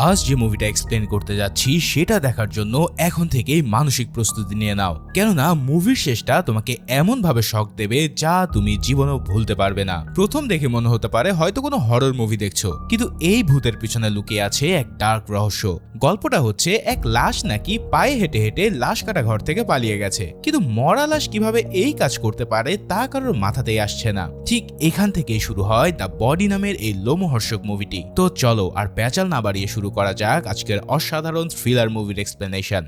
আজ যে মুভিটা এক্সপ্লেন করতে যাচ্ছি সেটা দেখার জন্য এখন থেকেই মানসিক প্রস্তুতি নিয়ে নাও, কেননা মুভির শেষটা তোমাকে এমন ভাবে শক দেবে যা তুমি জীবনেও ভুলতে পারবে না। প্রথম দেখে মনে হতে পারে হয়তো কোনো হরর মুভি দেখছো, কিন্তু এই ভূতের পিছনে লুকিয়ে আছে এক ডার্ক রহস্য। গল্পটা হচ্ছে এক লাশ নাকি পায়ে হেঁটে হেঁটে লাশ কাটা ঘর থেকে পালিয়ে গেছে, কিন্তু মরা লাশ কিভাবে এই কাজ করতে পারে তা কারোর মাথাতেই আসছে না। ঠিক এখান থেকেই শুরু হয় দ্য বডি নামের এই লোমহর্ষক মুভিটি। তো চলো আর প্যাচাল না বাড়িয়ে শুরু করা যাক আজকের অসাধারণ থ্রিলার মুভির এক্সপ্লেনেশন।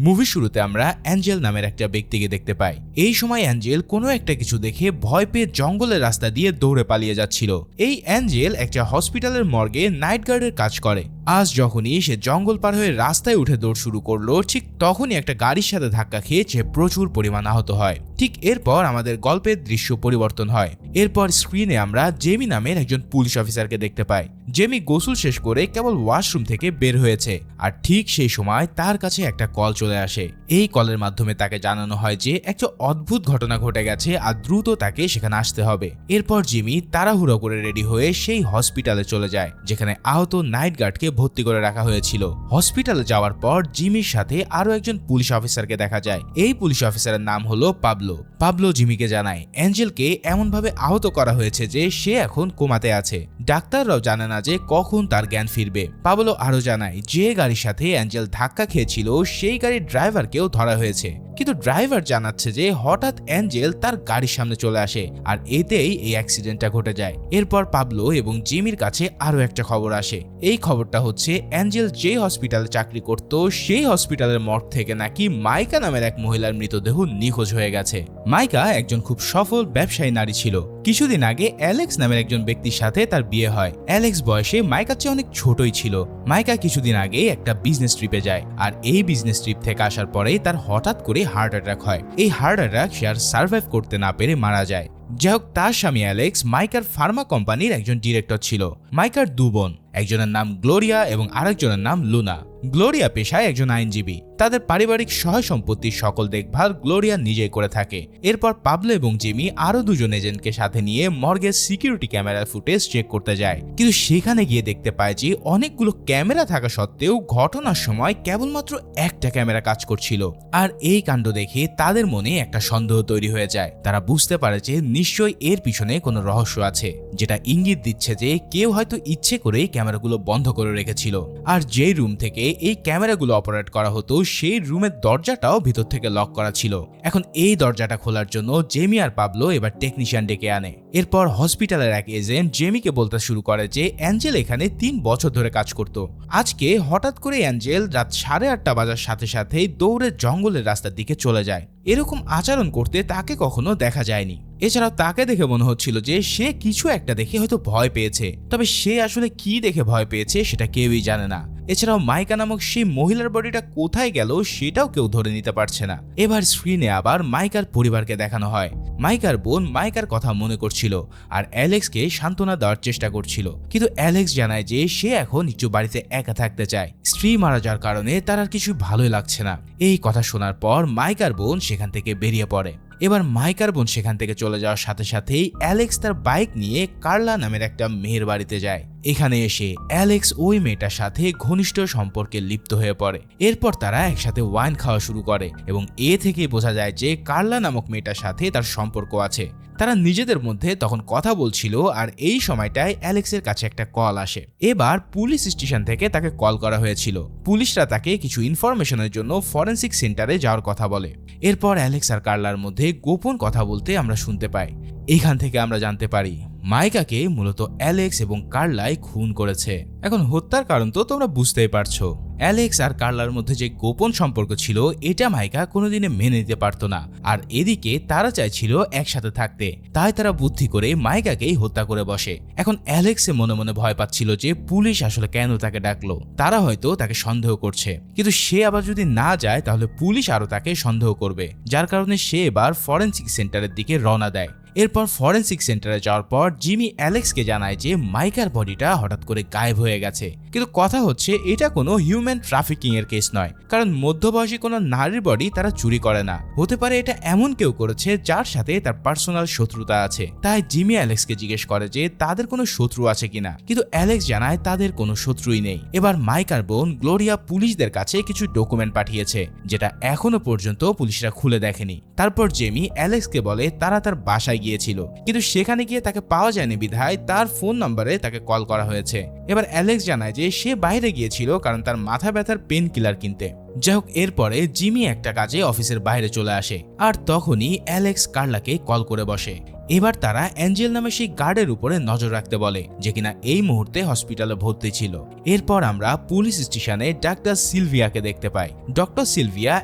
মুভির শুরুতে আমরা অ্যাঞ্জেল নামের একটা ব্যক্তিকে দেখতে পাই। এই সময় অ্যাঞ্জেল কোনো একটা কিছু দেখে ভয় পেয়ে জঙ্গলের রাস্তা দিয়ে দৌড়ে পালিয়ে যাচ্ছিল। এই অ্যাঞ্জেল একটা হসপিটালের মর্গে নাইট গার্ডের কাজ করে। আজ যখনই সে জঙ্গল পার হয়ে রাস্তায় উঠে দৌড় শুরু করলো, ঠিক তখনই একটা গাড়ির সাথে ধাক্কা খেয়ে সে প্রচুর পরিমাণ আহত হয়। ঠিক এরপর আমাদের গল্পের দৃশ্য পরিবর্তন হয়। এরপর স্ক্রিনে আমরা জেমি নামের একজন পুলিশ অফিসারকে দেখতে পাই। জেমি গোসল শেষ করে কেবল ওয়াশরুম থেকে বের হয়েছে, আর ঠিক সেই সময় তার কাছে একটা কল চলে আসে। এই কলের মাধ্যমে তাকে জানানো হয় যে একটা অদ্ভুত ঘটনা ঘটে গেছে আর দ্রুত তাকে সেখানে আসতে হবে। এরপর জিমি তাড়াহুড়ো করে রেডি হয়ে সেই হসপিটালে চলে যায়, যেখানে আহত নাইট গার্ডকে ভর্তি করে রাখা হয়েছিল। হসপিটালে যাওয়ার পর জিমির সাথে আরো একজন পুলিশ অফিসারকে দেখা যায়। এই পুলিশ অফিসারের নাম হলো পাবলো। পাবলো জিমিকে জানায় অ্যাঞ্জেলকে এমন ভাবে আহত করা হয়েছে যে সে এখন কোমাতে আছে। ডাক্তাররাও জানে না যে কখন তার জ্ঞান ফিরবে। পাবলো আরো জানায় যে গাড়ির সাথে অ্যাঞ্জেল ধাক্কা খেয়েছিল সেই গাড়ির ড্রাইভারকেও ধরা হয়েছে, কিন্তু ড্রাইভার জানাচ্ছে যে হঠাৎ অ্যাঞ্জেল তার গাড়ির সামনে চলে আসে আর এতেই এই অ্যাক্সিডেন্টটা ঘটে যায়। এরপর পাবলো এবং জিমির কাছে আরো একটা খবর আসে। এই খবরটা হচ্ছে অ্যাঞ্জেল যে হসপিটালে চাকরি করত সেই হসপিটালের মর্গ থেকে নাকি মাইকা নামের এক মহিলার মৃতদেহ নিখোঁজ হয়ে গেছে। মাইকা একজন খুব সফল ব্যবসায়ী নারী ছিল। কিছুদিন আগে অ্যালেক্স নামের একজন ব্যক্তির সাথে তার বিয়ে হয়। অ্যালেক্স বয়সে মাইকার চেয়ে অনেক ছোটই ছিল। মাইকা কিছুদিন আগে একটা বিজনেস ট্রিপে যায়, আর এই বিজনেস ট্রিপ থেকে আসার পরে তার হঠাৎ করে হার্ট অ্যাটাক হয়। এই হার্ট অ্যাটাক সে আর সার্ভাইভ করতে না পেরে মারা যায়। যাই হোক, তার স্বামী অ্যালেক্স মাইকার ফার্মা কোম্পানির একজন ডিরেক্টর ছিল। মাইকার দু বোন, একজনের নাম গ্লোরিয়া এবং আরেকজনের নাম লুনা। গ্লোরিয়া পেশায় একজন আইনজীবী। তাদের পারিবারিক সহায় সম্পত্তির সকল দেখভাল গ্লোরিয়া নিজেই করে থাকে। এরপর পাবলো এবং জিমি আরো দুজন এজেন্টকে সাথে নিয়ে মর্গের সিকিউরিটি ক্যামেরার ফুটেজ চেক করতে যায়, কিন্তু সেখানে গিয়ে দেখতে পায় যে অনেকগুলো ক্যামেরা থাকা সত্ত্বেও ঘটনার সময় কেবলমাত্র একটা ক্যামেরা কাজ করছিল। আর এই কাণ্ড দেখে তাদের মনে একটা সন্দেহ তৈরি হয়ে যায়। তারা বুঝতে পারে যে নিশ্চয়ই এর পিছনে কোনো রহস্য আছে, যেটা ইঙ্গিত দিচ্ছে যে কেউ হয়তো ইচ্ছে করেই ক্যামেরাগুলো বন্ধ করে রেখেছিল। আর যেই রুম থেকে এই ক্যামেরাগুলো অপারেট করা হতো সেই রুমের দরজাটাও ভিতর থেকে লক করা ছিল। এখন এই দরজাটা খোলার জন্য জেমি আর পাবলো এবার টেকনিশিয়ান ডেকে আনে। এরপর হসপিটালের এক এজেন্ট জেমিকে বলতে শুরু করে যে অ্যাঞ্জেল এখানে 3 বছর ধরে কাজ করত। আজকে হঠাৎ করে অ্যাঞ্জেল রাত 8:30 বাজার সাথে সাথেই দৌড়ে জঙ্গলের রাস্তার দিকে চলে যায়। এরকম আচরণ করতে তাকে কখনো দেখা যায়নি। এছাড়াও তাকে দেখে মনে হচ্ছিল যে সে কিছু একটা দেখে হয়তো ভয় পেয়েছে, তবে সে আসলে কি দেখে ভয় পেয়েছে সেটা কেউই জানে না। এছাড়াও মাইকা নামক সেই মহিলার বডিটা কোথায় গেল সেটাও কেউ ধরে নিতে পারছে না। এবার স্ক্রিনে আবার মাইকার পরিবারকে দেখানো হয়। মাইকার বোন মাইকার কথা মনে করছিল আর অ্যালেক্সকে সান্ত্বনা দেওয়ার চেষ্টা করছিল, কিন্তু অ্যালেক্স জানায় যে সে এখন একটু বাড়িতে একা থাকতে চায়। স্ত্রী মারা যাওয়ার কারণে তার আর কিছু ভালোই লাগছে না। এই কথা শোনার পর মাইকার বোন সেখান থেকে বেরিয়ে পড়ে। এবার মাইকার বোন সেখান থেকে চলে যাওয়ার সাথে সাথেই অ্যালেক্স তার বাইক নিয়ে কার্লা নামের একটা মেয়ের বাড়িতে যায়। এখানে এসে অ্যালেক্স ওই মেয়েটার সাথে ঘনিষ্ঠ সম্পর্কে লিপ্ত হয়ে পড়ে। এরপর তারা একসাথে ওয়াইন খাওয়া শুরু করে এবং এ থেকেই বোঝা যায় যে কার্লা নামক মেয়েটার সাথে তার সম্পর্ক আছে। তারা নিজেদের মধ্যে তখন কথা বলছিল, আর এই সময়টায় অ্যালেক্সের কাছে একটা কল আসে। এবার পুলিশ স্টেশন থেকে তাকে কল করা হয়েছিল। পুলিশরা তাকে কিছু ইনফরমেশনের জন্য ফরেন্সিক সেন্টারে যাওয়ার কথা বলে। এরপর অ্যালেক্স আর কার্লার মধ্যে গোপন কথা বলতে আমরা শুনতে পাই। এখান থেকে আমরা জানতে পারি মাইকাকে মূলত অ্যালেক্স এবং কার্লাই খুন করেছে। এখন হত্যার কারণ তো তোমরা বুঝতেই পারছো। অ্যালেক্স আর কার্লার মধ্যে যে গোপন সম্পর্ক ছিল এটা মাইকা কোনোদিনে মেনে নিতে পারতো না, আর এদিকে তারা চাইছিল একসাথে থাকতে। তাই তারা বুদ্ধি করে মাইকাকেই হত্যা করে বসে। এখন অ্যালেক্সে মনে মনে ভয় পাচ্ছিল যে পুলিশ আসলে কেন তাকে ডাকলো। তারা হয়তো তাকে সন্দেহ করছে, কিন্তু সে আবার যদি না যায় তাহলে পুলিশ আরো তাকে সন্দেহ করবে, যার কারণে সে এবার ফরেন্সিক সেন্টারের দিকে রওনা দেয়। এরপর ফরেনসিক সেন্টারে যাওয়ার পর জিমি অ্যালেক্সকে জানায় যে মাইকার বডিটা হঠাৎ করে গায়েব হয়ে গেছে। কিন্তু কথা হচ্ছে এটা কোনো হিউম্যান ট্রাফিকিং এর কেস নয়, কারণ মধ্যবয়সী কোনো নারীর বডি তারা চুরি করে না। হতে পারে এটা এমন কেউ করেছে যার সাথে তার পার্সোনাল শত্রুতা আছে। তাই জিমি অ্যালেক্সকে জিজ্ঞেস করে যে তাদের কোনো শত্রু আছে কিনা, কিন্তু অ্যালেক্স জানায় তাদের কোনো শত্রুই নেই। এবার মাইকার বোন গ্লোরিয়া পুলিশদের কাছে কিছু ডকুমেন্ট পাঠিয়েছে যেটা এখনো পর্যন্ত পুলিশরা খুলে দেখেনি। তারপর জেমি অ্যালেক্সকে বলে তারা তার বাসায় গিয়েছিল, কিন্তু সেখানে গিয়ে তাকে পাওয়া যায়নি বিধায় তার ফোন নম্বরে তাকে কল করা হয়েছে। এবার অ্যালেক্স জানায় যে সে বাইরে গিয়েছিল কারণ তার মাথা ব্যথার পেন কিলার কিনতে। যাই হোক, এরপরে জিমি একটা কাজে অফিসের বাইরে চলে আসে, আর তখনই অ্যালেক্স কার্লাকে কল করে বসে। এবার তারা অ্যাঞ্জেল নামে সেই গার্ডের উপরে নজর রাখতে বলে যে কিনা এই মুহূর্তে হসপিটালে ভর্তি ছিল। এরপর আমরা পুলিশ স্টেশনে ডাক্তার সিলভিয়াকে দেখতে পাই। ডক্টর সিলভিয়া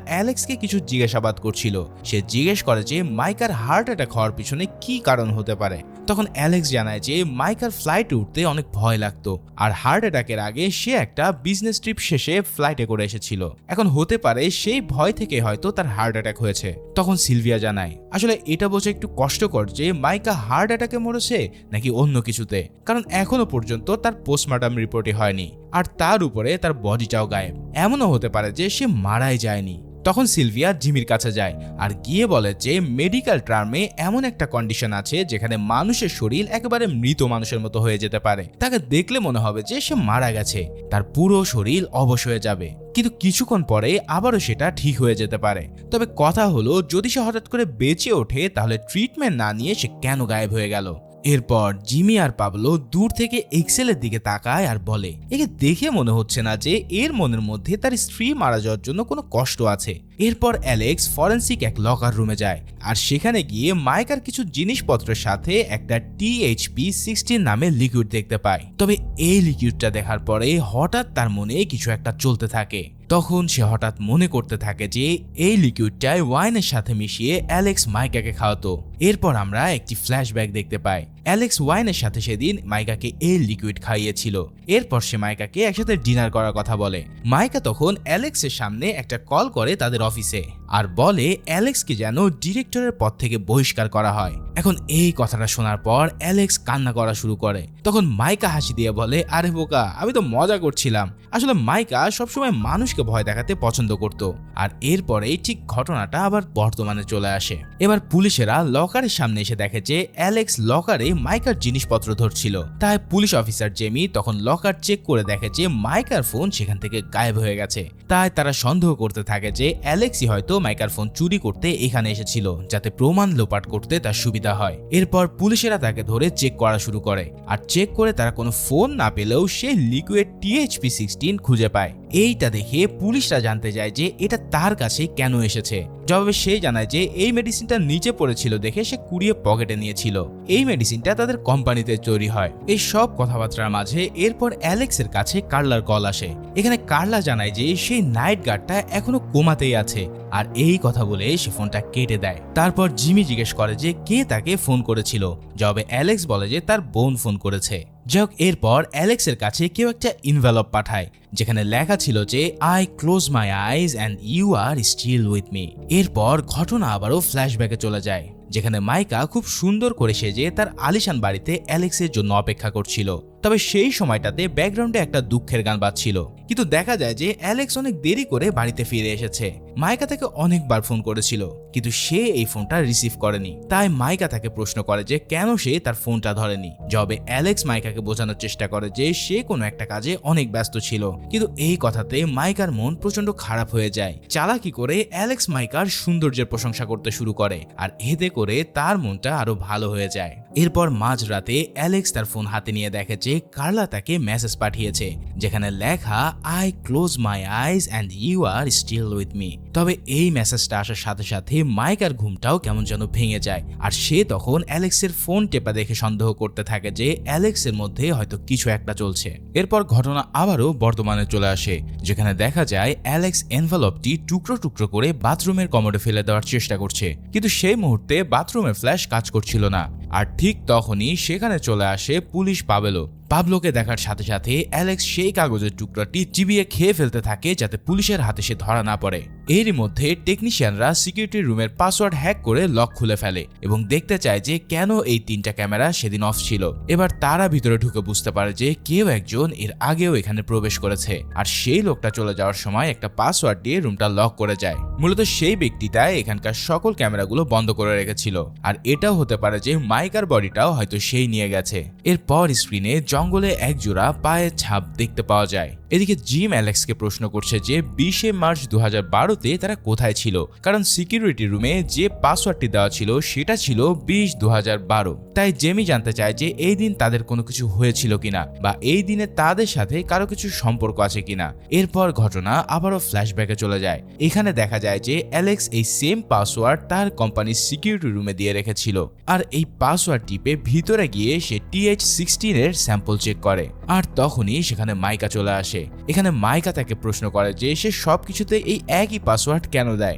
অ্যালেক্সকে কিছু জিজ্ঞাসাবাদ করছিল। সে জিজ্ঞেস করে যে মাইকার হার্ট অ্যাটাক হওয়ার পিছনে কি কারণ হতে পারে। তখন অ্যালেক্স জানায় যে মাইকার ফ্লাইটে উঠতে অনেক ভয় লাগতো, আর হার্ট অ্যাটাকের আগে সে একটা বিজনেস ট্রিপ শেষে ফ্লাইটে করে এসেছিল। এখন হতে পারে সেই ভয় থেকে হয়তো তার হার্ট অ্যাটাক হয়েছে। তখন সিলভিয়া জানায় আসলে এটা বোঝা একটু কষ্টকর যে মাইকা হার্ট অ্যাটাকে মরেছে নাকি অন্য কিছুতে, কারণ এখনো পর্যন্ত তার পোস্টমর্টম রিপোর্টই হয়নি, আর তার উপরে তার বডিটাও গায়েব। এমনও হতে পারে যে সে মারাই যায়নি। তখন সিলভিয়া জিমির কাছে যায় আর গিয়ে বলে যে মেডিকেল টার্মে এমন একটা কন্ডিশন আছে যেখানে মানুষের শরীর একেবারে মৃত মানুষের মতো হয়ে যেতে পারে। তাকে দেখলে মনে হবে যে সে মারা গেছে, তার পুরো শরীর অবশ হয়ে যাবে, কিন্তু কিছুক্ষণ পরে আবারও সেটা ঠিক হয়ে যেতে পারে। তবে কথা হলো যদি সে হঠাৎ করে বেঁচে ওঠে তাহলে ট্রিটমেন্ট না নিয়ে সে কেন গায়েব হয়ে গেল। এরপর জিমি আর পাবলো দূর থেকে এক্সেলের দিকে তাকায় আর বলে একে দেখে মনে হচ্ছে না যে এর মনের মধ্যে তার স্ত্রী মারা যাওয়ার জন্য কোনো কষ্ট আছে। এরপর অ্যালেক্স ফরেনসিক এক লকার রুমে যায় আর সেখানে গিয়ে মাইকার কিছু জিনিসপত্রের সাথে একটা THP-16 নামে লিকুইড দেখতে পায়। তবে এই লিকুইডটা দেখার পরে হঠাৎ তার মনে কিছু একটা চলতে থাকে। তখন সে হঠাৎ মনে করতে থাকে যে এই লিকুইডটাই ওয়াইনের সাথে মিশিয়ে অ্যালেক্স মাইকাকে খাওয়াতো। এরপর আমরা একটি ফ্ল্যাশব্যাক দেখতে পাই। অ্যালেক্স ওয়াইনের সাথে সেদিন মাইকাকে এই লিকুইড খাইয়েছিল। এরপর সে মাইকাকে একসাথে ডিনার করার কথা বলে। মাইকা তখন অ্যালেক্সের সামনে একটা কল করে তাদের অফিসে আর বলে অ্যালেক্সকে যেন ডিরেক্টরের পদ থেকে বহিষ্কার করা হয়। এখন এই কথাটা শোনার পর অ্যালেক্স কান্না করা শুরু করে। তখন মাইকা হাসি দিয়ে বলে আরে বোকা, আমি তো মজা করছিলাম। আসলে মাইকা সবসময় মানুষকে ভয় দেখাতে পছন্দ করত। আর এরপরেই ঠিক ঘটনাটা আবার বর্তমানে চলে আসে। এবার পুলিশেরা লকারের সামনে এসে দেখে যে অ্যালেক্স লকারে মাইকার জিনিসপত্র ধরছিল। তাই পুলিশ অফিসার জেমি তখন লকার চেক করে দেখে যে মাইকার ফোন সেখান থেকে গায়েব হয়ে গেছে। তাই তারা সন্দেহ করতে থাকে যে অ্যালেক্সই হয়তো মাইকার ফোন চুরি করতে এখানে এসেছিল যাতে প্রমাণ লোপাট করতে তার সুবিধা হয়। এরপর পুলিশেরা তাকে ধরে চেক করা শুরু করে আর চেক করে তারা কোনো ফোন না পেলেও সে লিকুইড THP-16 খুঁজে পায়। এইটা দেখে পুলিশরা জানতে যায় যে এটা তার কাছে কেন এসেছে। জবাবে সে জানায় যে এই মেডিসিনটা নিচে পড়েছিল দেখে সে কুড়িয়ে পকেটে নিয়েছিল। এই মেডিসিনটা তাদের কোম্পানিতে তৈরি হয়। এই সব কথাবার্তার মাঝে এরপর অ্যালেক্সের কাছে কার্লার কল আসে। এখানে কার্লা জানায় যে সেই নাইট গার্ডটা এখনো কোমাতেই আছে আর এই কথা বলে সে ফোনটা কেটে দেয়। তারপর জিমি জিজ্ঞেস করে যে কে তাকে ফোন করেছিল। জবাবে অ্যালেক্স বলে যে তার বোন ফোন করেছে। যাই হোক, এরপর অ্যালেক্সের কাছে কেউ একটা ইনভেলপ পাঠায় যেখানে লেখা ছিল যে I close my eyes and you are still with me. এরপর ঘটনা আবারও ফ্ল্যাশব্যাকে চলে যায় যেখানে মাইকা খুব সুন্দর করে সেজে তার আলিশান বাড়িতে অ্যালেক্সের জন্য অপেক্ষা করছিল। তবে সেই সময়টাতে ব্যাকগ্রাউন্ডে একটা দুঃখের গান বাজছিল, কিন্তু দেখা যায় যে অ্যালেক্স অনেক দেরি করে বাড়িতে ফিরে এসেছে। মাইকা তাকে অনেকবার ফোন করেছিল কিন্তু সে এই ফোনটা রিসিভ করেনি। তাই মাইকা তাকে প্রশ্ন করে যে কেন সে তার ফোনটা ধরেনি। জবাবে অ্যালেক্স মাইকাকে বোঝানোর চেষ্টা করে যে সে কোনো একটা কাজে অনেক ব্যস্ত ছিল, কিন্তু এই কথাতে মাইকার মন প্রচন্ড খারাপ হয়ে যায়। চালাকি করে অ্যালেক্স মাইকার সৌন্দর্যের প্রশংসা করতে শুরু করে আর এতে করে তার মনটা আরো ভালো হয়ে যায়। এরপর মাঝরাতে অ্যালেক্স তার ফোন হাতে নিয়ে দেখে যে কার্লা তাকে মেসেজ পাঠিয়েছে যেখানে লেখা I close my eyes and you are still with me. তবে এই মেসেজটা আসার সাথে সাথে মাইকার ঘুমটাও কেমন যেন ভেঙে যায় আর সে তখন অ্যালেক্সের ফোন টেপা দেখে সন্দেহ করতে থাকে যে অ্যালেক্সের মধ্যে হয়তো কিছু একটা চলছে। এরপর ঘটনা আবারও বর্তমানে চলে আসে যেখানে দেখা যায় অ্যালেক্স এনভেলপটি টুকরো টুকরো করে বাথরুমের কমোডে ফেলে দেওয়ার চেষ্টা করছে, কিন্তু সেই মুহূর্তে বাথরুমের ফ্ল্যাশ কাজ করছিল না। আর ঠিক তখনই সেখানে চলে আসে পুলিশ পাবেলো। পাবলোকে দেখার সাথে সাথে অ্যালেক্স সেই কাগজের টুকরাটি চিবিয়ে খেয়ে ফেলতে থাকে যাতে পুলিশের হাতে সে ধরা না পড়ে। এরই মধ্যে টেকনিশিয়ানরা সিকিউরিটি রুমের পাসওয়ার্ড হ্যাক করে লক খুলে ফেলে এবং দেখতে চায় যে কেন এই 3টা ক্যামেরা সেদিন অফ ছিল। এবার তারা ভিতরে ঢুকে বুঝতে পারে যে কেউ একজন এর আগেও এখানে প্রবেশ করেছে, আর সেই লোকটা চলে যাওয়ার সময় একটা পাসওয়ার্ড দিয়ে রুমটা লক করে যায়। মূলত সেই ব্যক্তিটা এখানকার সকল ক্যামেরাগুলো বন্ধ করে রেখেছিল, আর এটাও হতে পারে যে মাইকার বডিটাও হয়তো সেই নিয়ে গেছে। এরপর স্ক্রিনে জঙ্গলে এক জোড়া পায়ের ছাপ দেখতে পাওয়া যায়। এদিকে জিম অ্যালেক্সকে প্রশ্ন করছে যে 20 মার্চ 2012-তে তারা কোথায় ছিল, কারণ সিকিউরিটি রুমে যে পাসওয়ার্ডটি দেওয়া ছিল সেটা ছিল 20/2012। তাই জেমি জানতে চায় যে এই দিন তাদের কোনো কিছু হয়েছিল কিনা বা এই দিনে তাদের সাথে কারো কিছু সম্পর্ক আছে কিনা। এরপর ঘটনা আবারও ফ্ল্যাশব্যাকে চলে যায়। এখানে দেখা যায় যে অ্যালেক্স এই সেম পাসওয়ার্ড তার কোম্পানির সিকিউরিটি রুমে দিয়ে রেখেছিল, আর এই পাসওয়ার্ড টিপে ভিতরে গিয়ে সে TH16 এর স্যাম্পল চেক করে। আর তখনই সেখানে মাইকা চলে আসে। এখানে মাইকা তাকে প্রশ্ন করে যে সে সবকিছুতে এই একই পাসওয়ার্ড কেন দেয়।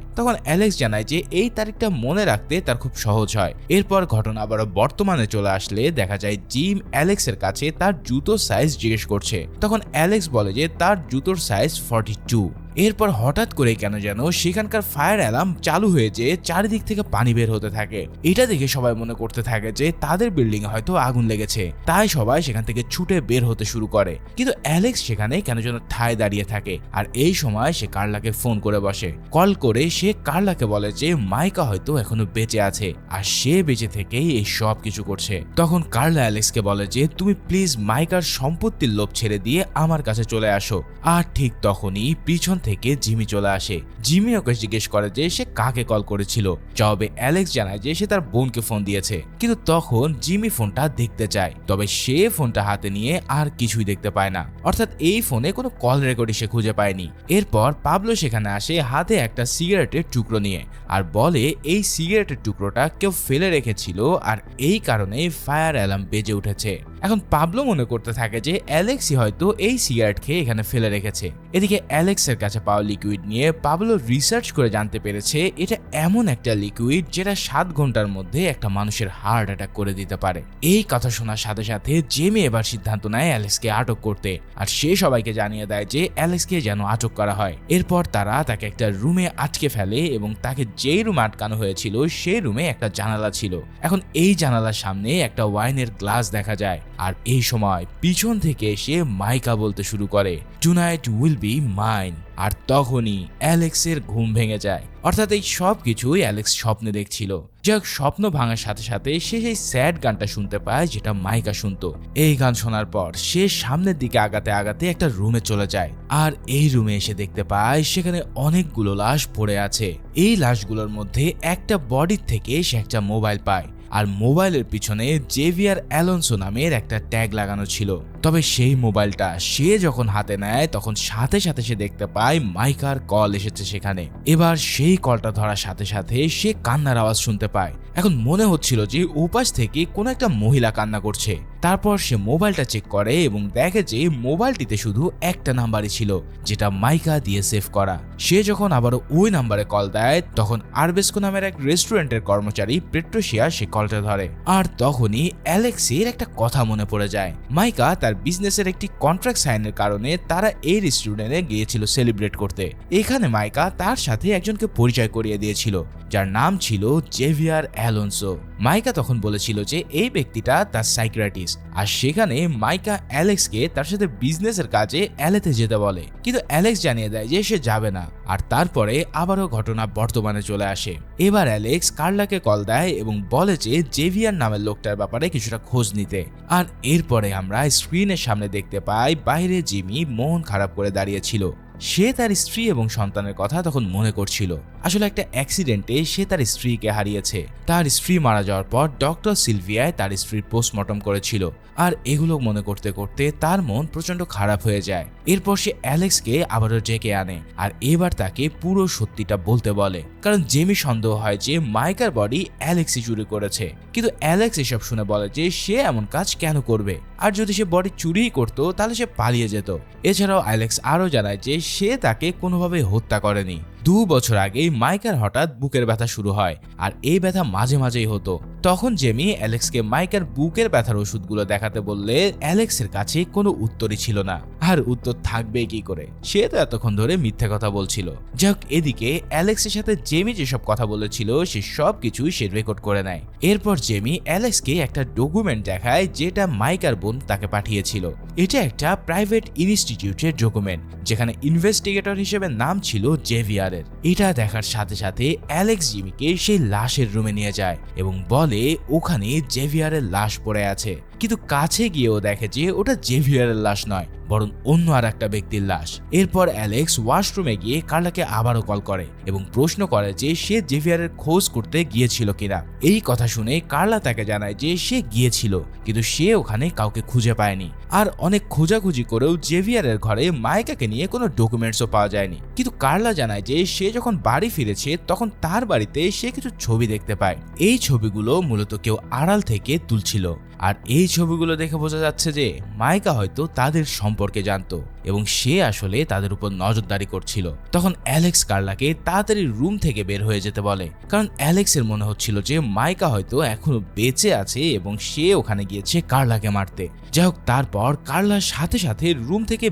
তখন অ্যালেক্স জানায় যে এই তারিখটা মনে রাখতে তার খুব সহজ হয়। এরপর ঘটনা আবারও বর্তমানে চলে আসলে দেখা যায় জিম অ্যালেক্সের কাছে তার জুতোর সাইজ জিজ্ঞেস করছে। তখন অ্যালেক্স বলে যে তার জুতোর সাইজ 42। এরপর হঠাৎ করে কেন যেন সেখানকার ফায়ার অ্যালার্ম চালু হয়ে যেয়ে চারিদিক থেকে পানি বের হতে থাকে। এটা দেখে সবাই মনে করতে থাকে যে তাদের বিল্ডিং এ হয়তো আগুন লেগেছে, তাই সবাই সেখান থেকে ছুটে বের হতে শুরু করে। কিন্তু অ্যালেক্স সেখানে কেন যেন ঠায় দাঁড়িয়ে থাকে, আর এই সময় সে কার্লাকে ফোন করে বসে। কল করে সে কার্লাকে বলে যে মাইকা হয়তো এখনো বেঁচে আছে, আর সে বেঁচে থেকেই এই সব কিছু করছে। তখন কার্লা অ্যালেক্সকে বলে যে তুমি প্লিজ মাইকার সম্পত্তির লোভ ছেড়ে দিয়ে আমার কাছে চলে আসো। আর ঠিক তখনই পিছন থেকে জিমি চলে আসে। জিমি ওকে জিজ্ঞেস করে যে সে কাকে কল করেছিল। জবাবে অ্যালেক্স জানায় যে সে তার বোনকে ফোন দিয়েছে। কিন্তু তখন জিমি ফোনটা দেখতে চায়, তবে সে ফোনটা হাতে নিয়ে আর কিছুই দেখতে পায় না, অর্থাৎ এই ফোনে কোনো কল রেকর্ডই সে খুঁজে পায়নি। এরপর পাবলো সেখানে আসে হাতে একটা সিগারেটের টুকরো নিয়ে, আর বলে এই সিগারেটের টুকরোটা কেউ ফেলে রেখেছিল, আর এই কারণে ফায়ার অ্যালার্ম বেজে উঠেছে। এখন পাবলো মনে করতে থাকে যে অ্যালেক্সই হয়তো এই সিগারেট খেয়ে এখানে ফেলে রেখেছে। এদিকে অ্যালেক্সের কাছে পাওয়া লিকুইড নিয়ে পাবলো রিসার্চ করে জানতে পেরেছে এটা এমন একটা লিকুইড যেটা 7 ঘন্টার মধ্যে একটা মানুষের হার্ট অ্যাটাক করে দিতে পারে। এই কথা শোনার সাথে সাথে জেমি এবার সিদ্ধান্ত নেয় অ্যালেক্সকে আটক করতে, আর সে সবাইকে জানিয়ে দেয় যে অ্যালেক্সকে যেন আটক করা হয়। এরপর তারা তাকে একটা রুমে আটকে ফেলে এবং তাকে যেই রুমে আটকানো হয়েছিল সেই রুমে একটা জানালা ছিল। এখন এই জানালার সামনে একটা ওয়াইনের গ্লাস দেখা যায়, আর এই সময় পিছন থেকে এসে মাইকা বলতে শুরু করে টুনাইট উইল বি মাইন। আর তখনই অ্যালেক্সের ঘুম ভেঙে যায়, অর্থাৎ এই সব কিছুই অ্যালেক্স স্বপ্নে দেখছিল। যাক, স্বপ্ন ভাঙার সাথে সাথে সে সেই স্যাড গানটা শুনতে পায় যেটা মাইকা শুনতো। এই গান শোনার পর সে সামনের দিকে আগাতে আগাতে একটা রুমে চলে যায়, আর এই রুমে এসে দেখতে পায় সেখানে অনেকগুলো লাশ পড়ে আছে। এই লাশগুলোর মধ্যে একটা বডির থেকে সে একটা মোবাইল পায়, আর মোবাইলের পিছনে জেভিয়ার অ্যালোনসো নামের একটা ট্যাগ লাগানো ছিল। তবে সেই মোবাইলটা সে যখন হাতে নেয় তখন সাথে সাথে সে দেখতে পায় মাইকার কল এসেছে সেখানে। এবার সেই কলটা ধরার সাথে সাথে সে কান্নার আওয়াজ শুনতে পায়। এখন মনে হচ্ছিল যে ওপাশ থেকে কোনো একটা মহিলা কান্না করছে। তারপর সে মোবাইলটা চেক করে এবং দেখে যে মোবাইলটিতে শুধু একটা নাম্বারই ছিল, যেটা মাইকা দিয়ে সেভ করা। সে যখন আবারও ওই নাম্বারে কল দেয় তখন আরবেস্কো নামের এক রেস্টুরেন্টের কর্মচারী পেট্রোসিয়া সে কলটা ধরে। আর তখনই অ্যালেক্সের একটা কথা মনে পড়ে যায়। মাইকা তার বিজনেসের একটি কন্ট্রাক্ট সাইনের কারণে তারা এই রেস্টুরেন্টে গিয়েছিল সেলিব্রেট করতে। এখানে মাইকা তার সাথে একজনকে পরিচয় করিয়ে দিয়েছিল যার নাম ছিল জেভিয়ার অ্যালোনসো। মাইকা তখন বলেছিল যে এই ব্যক্তিটা তার সাইকিয়াট্রিস্ট, আর সেখানে মাইকা অ্যালেক্সকে তার সাথে বিজনেসের কাজে এলেতে যেতে বলে, কিন্তু অ্যালেক্স জানিয়ে দেয় যে সে যাবে না। আর তারপরে আবারও ঘটনা বর্তমানে চলে আসে। এবার অ্যালেক্স কার্লাকে কল দেয় এবং বলে যে জেভিয়ার নামের লোকটার ব্যাপারে কিছুটা খোঁজ নিতে। আর এরপরে আমরা স্ক্রিনের সামনে দেখতে পাই বাইরে জিমি মন খারাপ করে দাঁড়িয়েছিল। সে তার স্ত্রী এবং সন্তানের কথা তখন মনে করছিল। আসলে একটা অ্যাক্সিডেন্টে সে তার স্ত্রীকে হারিয়েছে। তার স্ত্রী মারা যাওয়ার পর ডক্টর সিলভিয়ায় তার স্ত্রীর পোস্টমর্টম করেছিল, আর এগুলো মনে করতে করতে তার মন প্রচন্ড খারাপ হয়ে যায়। এরপর সে অ্যালেক্সকে আবারও ডেকে আনে, আর এবার তাকে পুরো সত্যিটা বলতে বলে, কারণ জেমি সন্দেহ হয় যে মাইকার বডি অ্যালেক্সই চুরি করেছে। কিন্তু অ্যালেক্স এসব শুনে বলে যে সে এমন কাজ কেন করবে, আর যদি সে বডি চুরিই করতো তাহলে সে পালিয়ে যেত। এছাড়াও অ্যালেক্স আরও জানায় যে সে তাকে কোনোভাবে হত্যা করেনি। 2 বছর আগেই মাইকার হঠাৎ বুকের ব্যথা শুরু হয়, আর এই ব্যথা মাঝে মাঝেই হতো। তখন জেমি অ্যালেক্সকে মাইকার বুকের ব্যথার ওষুধগুলো দেখাতে বললে অ্যালেক্সের কাছে কোনো উত্তরই ছিল না। আর উত্তর থাকবে কি করে, সে তো এতক্ষণ ধরে মিথ্যে কথা বলছিল। যাক, এদিকে অ্যালেক্সের সাথে জেমি যেসব কথা বলেছিল সে সব কিছুই সে রেকর্ড করে নেয়। এরপর জেমি অ্যালেক্সকে একটা ডকুমেন্ট দেখায় যেটা মাইকার বোন তাকে পাঠিয়েছিল। এটা একটা প্রাইভেট ইনস্টিটিউটের ডকুমেন্ট যেখানে ইনভেস্টিগেটর হিসেবে নাম ছিল জেভিয়ারের। এটা দেখার সাথে সাথে অ্যালেক্স জিমিকে সেই লাশের রুমে নিয়ে যায় এবং বলে ওখানে জেভিয়ারের লাশ পড়ে আছে। কিন্তু কাছে গিয়েও দেখে যে ওটা জেভিয়ারের লাশ নয়, বরং অন্য আর একটা ব্যক্তির লাশ। এরপর অ্যালেক্স ওয়াশরুমে গিয়ে কার্লাকে আবারও কল করে এবং প্রশ্ন করে যে সে জেভিয়ারের খোঁজ করতে গিয়েছিল কিনা। এই কথা শুনে কার্লা তাকে জানায় যে সে গিয়েছিল, কিন্তু সে ওখানে কাউকে খুঁজে পায়নি। আর অনেক খোঁজাখুঁজি করেও জেভিয়ারের ঘরে মাইকাকে নিয়ে কোনো ডকুমেন্টসও পাওয়া যায়নি। কিন্তু কার্লা জানায় যে সে যখন বাড়ি ফিরেছে তখন তার বাড়িতে সে কিছু ছবি দেখতে পায়। এই ছবিগুলো মূলত কেউ আড়াল থেকে তুলছিল, আর এই ছবিগুলো দেখে বোঝা যাচ্ছে যে মাইকা হয়তো তাদের সম্পর্কে জানতো এবং সে আসলে তাদের উপর নজরদারি করছিল। তখন অ্যালেক্স কার্লাকে তাড়াতাড়ি রুম থেকে বের হয়ে যেতে বলে, কারণ অ্যালেক্সের মনে হচ্ছিল যে মাইকা হয়তো এখনো বেঁচে আছে এবং সে ওখানে গিয়েছে কার্লাকে মারতে। যাই হোক, তারপর কার্লার সাথে সাথে রুম থেকে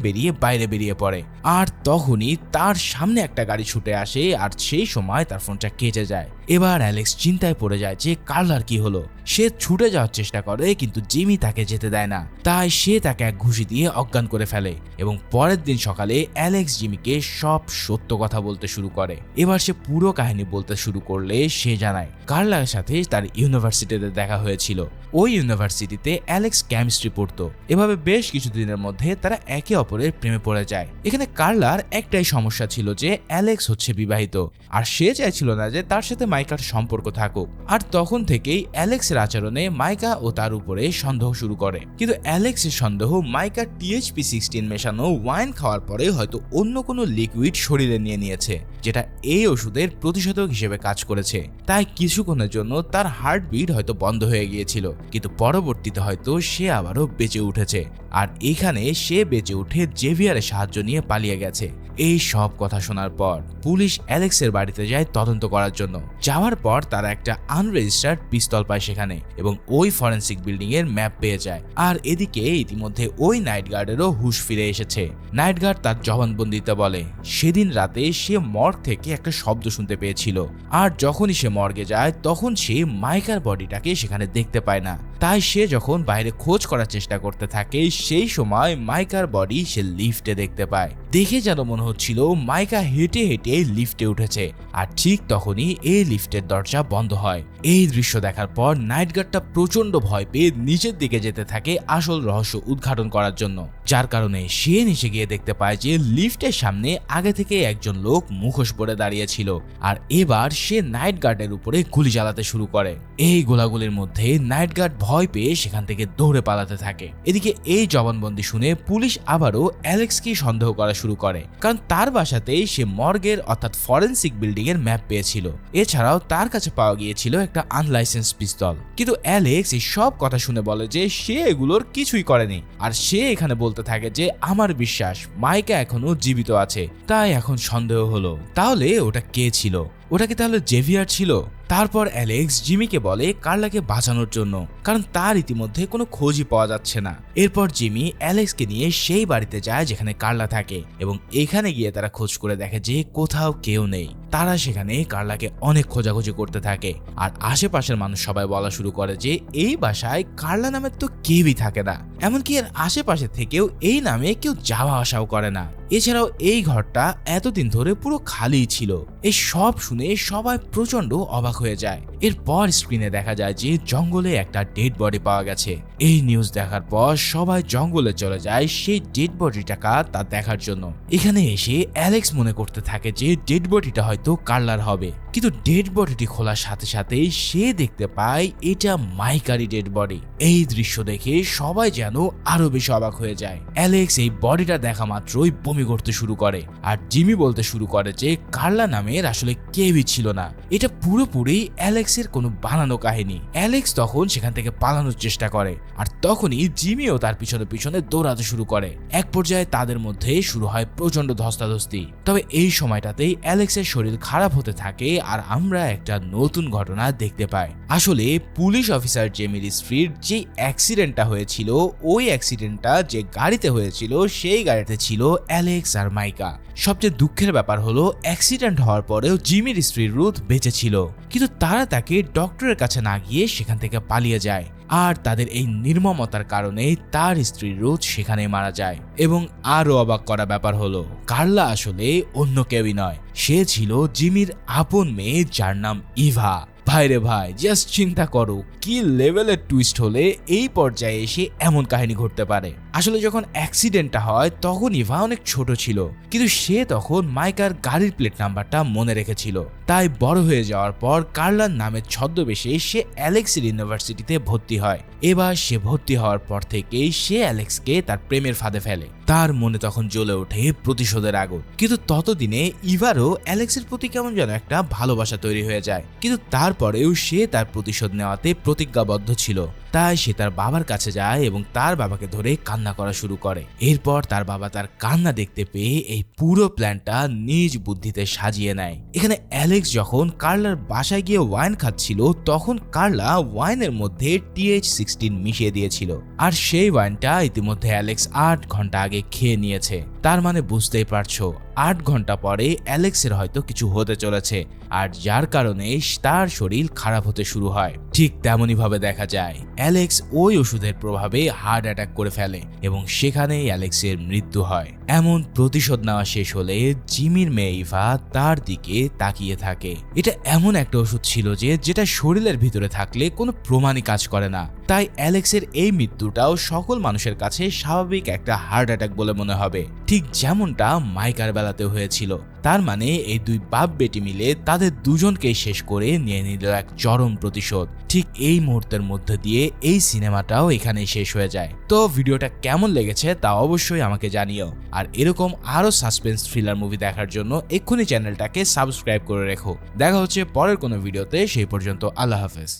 বাইরে বেরিয়ে পড়ে। আর তখনই তার সামনে একটা গাড়ি ছুটে আসে আর সেই সময় তার ফোনটা কেটে যায়। এবার অ্যালেক্স চিন্তায় পড়ে যায় যে কার্লার কি হলো। সে ছুটে যাওয়ার চেষ্টা করে কিন্তু জিমি তাকে যেতে দেয় না, তাই সে তাকে এক ঘুষি দিয়ে অজ্ঞান করে ফেলে। এবং পরের দিন সকালে অ্যালেক্স জিমিকে সব সত্য কথা বলতে শুরু করে। এবার সে পুরো কাহিনী বলতে শুরু করলে সে জানায় কার্লার সাথে তার ইউনিভার্সিটিতে দেখা হয়েছিল। ওই ইউনিভার্সিটিতে অ্যালেক্স কেমিস্ট্রি পড়তো। এভাবে বেশ কিছুদিনের মধ্যে তারা একে অপরের প্রেমে পড়ে যায়। এখানে কার্লার একটাই সমস্যা ছিল যে অ্যালেক্স হচ্ছে বিবাহিত, আর সে চাইছিল না যে তার সাথে মাইকার সম্পর্ক থাকুক। আর তখন থেকেই অ্যালেক্সের আচরণে মাইকা ও তার উপরে সন্দেহ শুরু করে। কিন্তু অ্যালেক্সের সন্দেহ মাইকা THP-16 মেশানো ওয়াইন খাওয়ার পরে হয়তো অন্য কোনো লিকুইড শরীরে নিয়েছে, যেটা এই ওষুধের প্রতিষেধক হিসেবে কাজ করেছে। তাই কিছুক্ষণের জন্য তার হার্টবিট হয়তো বন্ধ হয়ে গিয়েছিল, কিন্তু পরবর্তীতে হয়তো সে আবারও বেঁচে উঠেছে। আর এখানে সে বেঁচে উঠে জেভিয়ারের সাহায্য নিয়ে পালিয়ে গেছে। এই সব কথা শোনার পর পুলিশ অ্যালেক্সের বাড়িতে যায় তদন্ত করার জন্য। যাওয়ার পর তারা একটা আনরেজিস্টার্ড পিস্তল পায় সেখানে এবং ওই ফরেন্সিক বিল্ডিং এর ম্যাপ পেয়ে যায়। আর এদিকে ইতিমধ্যে ওই নাইট গার্ডেরও হুঁশ ফিরে এসেছে। নাইট গার্ড তার জবানবন্দিতে বলে সেদিন রাতে সে মর্গ থেকে একটা শব্দ শুনতে পেয়েছিল, আর যখনই সে মর্গে যায় তখন সে মাইকার বডিটাকে সেখানে দেখতে পায় না। তাই সে যখন বাইরে খোঁজ করার চেষ্টা করতে থাকে সেই সময় মাইকার বডি সে লিফটে দেখতে পায়। দেখে যেন মনে হচ্ছিল মাইকা হেঁটে হেঁটে লিফটে উঠেছে, আর ঠিক তখনই এই লিফটের দরজা বন্ধ হয়। এই দৃশ্য দেখার পর নাইট গার্ডটা প্রচন্ড ভয় পেয়ে নিচের দিকে যেতে থাকে আসল রহস্য উদ্ঘাটন করার জন্য, যার কারণে সে নিচে গিয়ে দেখতে পায় যে লিফটের সামনে আগে থেকে একজন লোক মুখোশ পরে দাঁড়িয়েছিল। আর এবার সে নাইট গার্ডের উপরে গুলি চালাতে শুরু করে। এই গোলাগুলির মধ্যে নাইট গার্ড ভয় পেয়ে সেখান থেকে দৌড়ে পালাতে থাকে। এদিকে এই জবানবন্দি শুনে পুলিশ আবারও অ্যালেক্সকে সন্দেহ করা শুরু করে, কারণ তার বাসাতেই সে মর্গের অর্থাৎ ফরেন্সিক বিল্ডিং এর ম্যাপ পেয়েছিল। এছাড়াও তার কাছে পাওয়া গিয়েছিল একটা আনলাইসেন্স পিস্তল। কিন্তু অ্যালেক্স এই সব কথা শুনে বলে যে সে এগুলোর কিছুই করেনি। আর সে এখানে বলতে থাকে যে আমার বিশ্বাস মাইকা এখনো জীবিত আছে, তাই এখন সন্দেহ হলো তাহলে ওটা কে ছিল, ওটা কি তাহলে জেভিয়ার ছিল? তারপর অ্যালেক্স জিমিকে বলে কার্লাকে বাঁচানোর জন্য, কারণ তার ইতিমধ্যে কোনো খোঁজই পাওয়া যাচ্ছে না। এরপর জিমি অ্যালেক্সকে নিয়ে সেই বাড়িতে যায় যেখানে কার্লা থাকে এবং এখানে গিয়ে তারা খোঁজ করে দেখে যে কোথাও কেউ নেই। তারা সেখানে কার্লাকে অনেক খোঁজাখুঁজি করতে থাকে, আর আশেপাশের মানুষ সবাই বলা শুরু করে যে এই বাসায় কার্লা নামের তো কেউই থাকে না, এমনকি এর আশেপাশে থেকেও এই নামে কেউ যাওয়া আসাও করে না। এছাড়াও এই ঘরটা এতদিন ধরে পুরো খালি ছিল। এই সব শুনে সবাই প্রচন্ড অবাক হয়ে যায়। এরপর স্ক্রিনে দেখা যায় যে জঙ্গলে একটা ডেড বডি পাওয়া গেছে। এই নিউজ দেখার পর সবাই জঙ্গলে চলে যায় সেই ডেড বডিটা তা দেখার জন্য। এখানে এসে অ্যালেক্স মনে করতে থাকে যে ডেড বডিটা হয়তো কার্লার হবে, কিন্তু ডেড বডিটি খোলার সাথে সাথে সে দেখতে পায় এটা মাইকারই ডেড বডি। এই দৃশ্য দেখে সবাই যেন আরো বেশি অবাক হয়ে যায়। অ্যালেক্স এই বডিটা দেখা মাত্রই বমি করতে শুরু করে, আর জিমি বলতে শুরু করে যে কার্লা নামের আসলে কেউই ছিল না, এটা পুরোপুরি অ্যালেক্সের কোনো বানানো কাহিনী। অ্যালেক্স তখন সেখান থেকে পালানোর চেষ্টা করে, আর তখনই জিমিও তার পিছনে পিছনে দৌড়াতে শুরু করে। এক পর্যায়ে তাদের মধ্যে শুরু হয় প্রচন্ড ধস্তাধস্তি। তবে এই সময়টাতেই অ্যালেক্সের শরীর খারাপ হতে থাকে আর আমরা একটা নতুন ঘটনা দেখতে পাই। আসলে পুলিশ অফিসার জেমির স্ত্রীর যে অ্যাক্সিডেন্টটা হয়েছিল, ওই অ্যাক্সিডেন্টটা যে গাড়িতে হয়েছিল সেই গাড়িতে ছিল অ্যালেক্স আর মাইকা। সবচেয়ে দুঃখের ব্যাপার হলো অ্যাক্সিডেন্ট হওয়ার পরেও জিমির স্ত্রী রুথ বেঁচে ছিল, কিন্তু তারা তাকে ডক্টরের কাছে না গিয়ে সেখান থেকে পালিয়ে যায়। আর তাদের এই নির্মমতার কারণে তার স্ত্রী রুথ সেখানে মারা যায়। এবং আরো অবাক করা ব্যাপার হলো কার্লা আসলে অন্য কেউই নয়, সে ছিল জিমির আপন মেয়ে যার নাম ইভা। ভাইরে ভাই, জাস্ট চিন্তা করো কি লেভেলের টুইস্ট হলে এই পর্যায়ে এসে এমন কাহিনী ঘটতে পারে। আসলে যখন অ্যাক্সিডেন্টটা হয় তখন ইভা অনেক ছোট ছিল, কিন্তু সে তখন মাইকার গাড়ির প্লেট নাম্বারটা মনে রেখেছিল। তাই বড় হয়ে যাওয়ার পর কার্লার নামের ছদ্মবেশে সে অ্যালেক্সের ইউনিভার্সিটিতে ভর্তি হয়। এবার সে ভর্তি হওয়ার পর থেকেই সে অ্যালেক্সকে তার প্রেমের ফাঁদে ফেলে। তার মনে তখন জ্বলে ওঠে প্রতিশোধের আগুন। কিন্তু ততদিনে ইভারও অ্যালেক্সের প্রতি কেমন যেন একটা ভালোবাসা তৈরি হয়ে যায়, কিন্তু তারপরেও সে তার প্রতিশোধ নেওয়াতে প্রতিজ্ঞাবদ্ধ ছিল। তাই সে তার বাবার কাছে যায় এবং তার বাবাকে ধরে কান্না করা শুরু করে। এরপর তার বাবা তার কান্না দেখতে পেয়ে এই পুরো প্ল্যানটা নিজ বুদ্ধিতে সাজিয়ে নেয়। এখানে অ্যালেক্স যখন কার্লার বাসায় গিয়ে ওয়াইন খাচ্ছিল তখন কার্লা ওয়াইনের মধ্যে TH16 মিশিয়ে দিয়েছিল, আর সেই ওয়াইনটা ইতিমধ্যে অ্যালেক্স 8 ঘন্টা আগে খেয়ে নিয়েছে। তার মানে বুঝতেই পারছো 8 ঘন্টা পরে অ্যালেক্সের হয়তো কিছু হতে চলেছে, আর যার কারণে তার শরীর খারাপ হতে শুরু হয়। ঠিক তেমনি ভাবে দেখা যায় অ্যালেক্স ওই ওষুধের প্রভাবে হার্ট অ্যাটাক করে ফেলে এবং সেখানেই অ্যালেক্সের মৃত্যু হয়। এমন প্রতিশোধ নেওয়া শেষ হলে জিমির মেয়ে ইভা তার দিকে তাকিয়ে থাকে। এটা এমন একটা ওষুধ ছিল যেটা শরীরের ভিতরে থাকলে কোনো প্রমাণই কাজ করে না। তাই অ্যালেক্সের এই মৃত্যুটাও সকল মানুষের কাছে স্বাভাবিক একটা হার্ট অ্যাটাক বলে মনে হবে, ঠিক যেমনটা মাইকার বেলাতেও হয়েছিল। তার মানে এই দুই বাপ বেটি মিলে তাদের দুজনকেই শেষ করে নিয়ে নিল এক চরম প্রতিশোধ। ঠিক এই মুহূর্তের মধ্যে দিয়ে এই সিনেমাটাও এখানেই শেষ হয়ে যায়। তো ভিডিওটা কেমন লেগেছে তা অবশ্যই আমাকে জানিও, আর এরকম আরো সাসপেন্স থ্রিলার মুভি দেখার জন্য এক্ষুনি চ্যানেলটাকে সাবস্ক্রাইব করে রেখো। দেখা হচ্ছে পরের কোনো ভিডিওতে, সেই পর্যন্ত আল্লাহ হাফেজ।